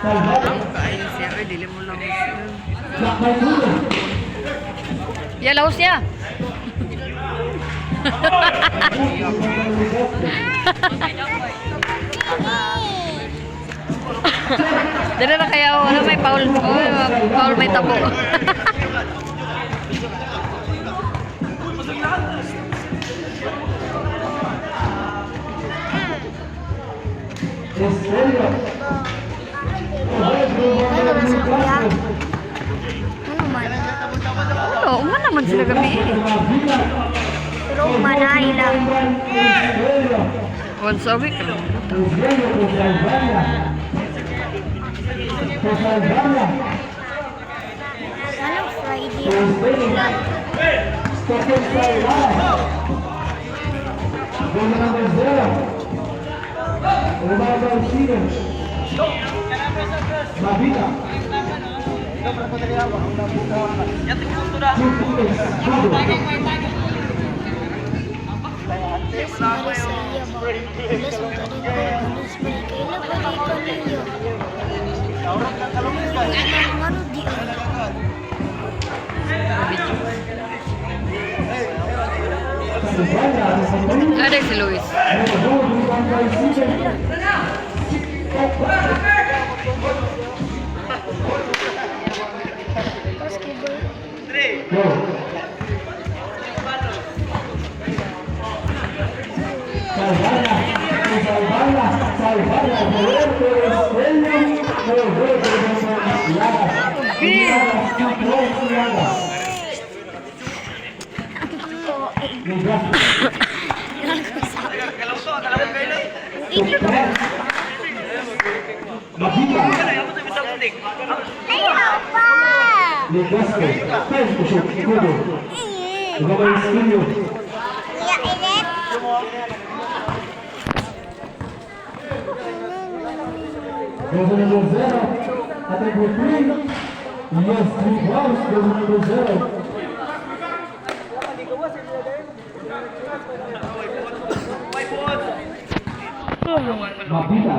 Kain siya, ay dili mo lang siya. Ya, laos niya. Dala na kaya ano may Paul, Paul may tabo. Ano ba sila kuya? Ano man? Ano, uman naman sila gabi eh. Pero manay lang. Once a week lang. Anong Friday? Mabita. Marisaya ba? Alas ang ganito. Alas balik. Kailan balik ka ninyo? Ano di Ada si Luis. Ayaw pa! Iya, Iret? Goal number 0, atribut 3. Yes, 3 goals, goal number 0. Mabita.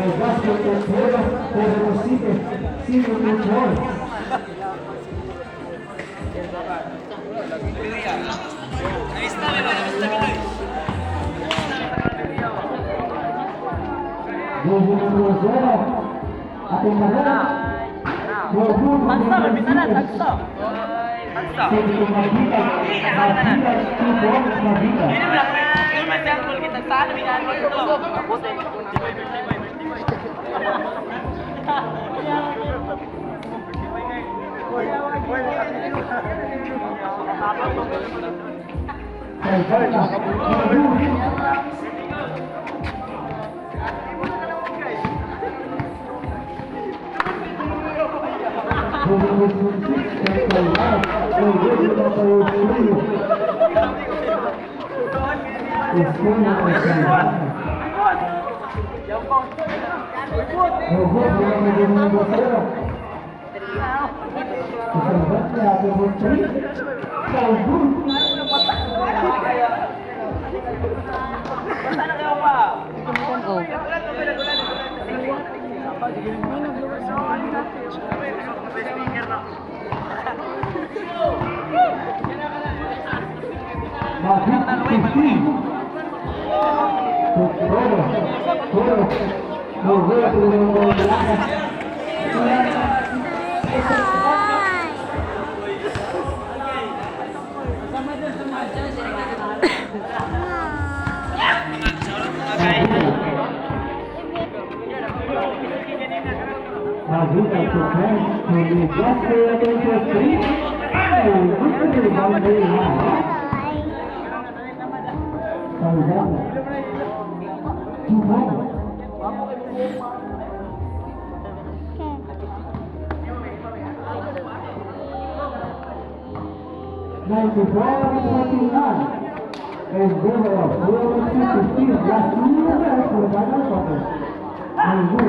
El Vasco Tercero, Pedro Sigue, 5 minutos. Gol número 0, ating magana. Gol numero 0. Pedro Mabita, Mabita, 2 goals, Mabita. Salvador. 2 points. Okay. 94-29. And Develos will exceed the field. Last 2 minutes for the final quarter. And win.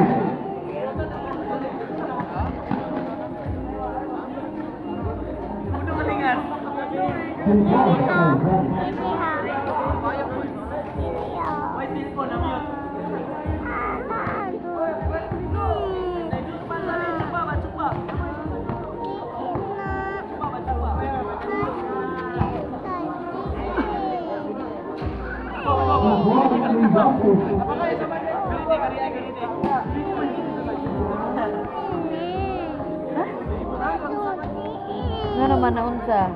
Nga naman na unsa.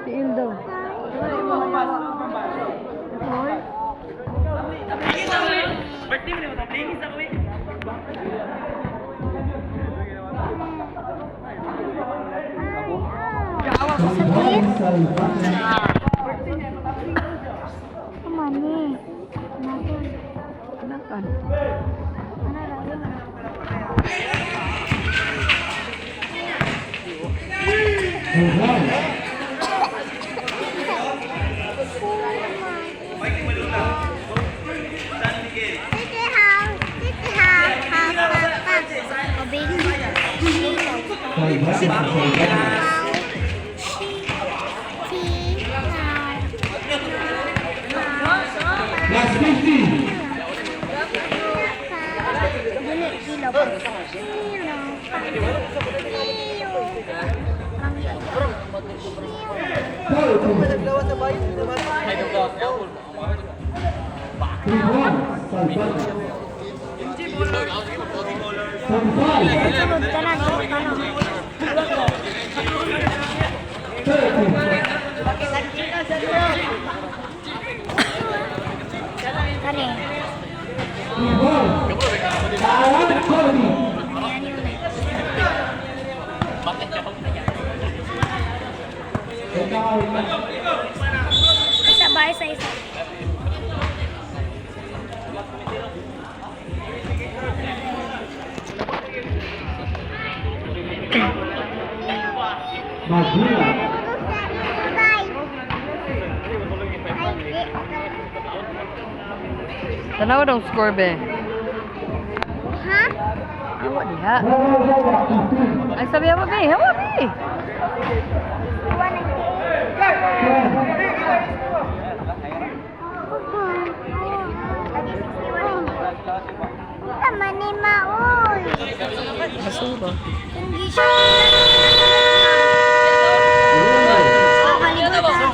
Tiil daw. Kumani. Anakan. Last 50. Sabay sa isa. Magula. Tanawa daw score be. Ha? Hawa diha. Ay sabi mo be, hawa be. Tama ni Maul. Masuro. Hindi siya. Balik mo na nga.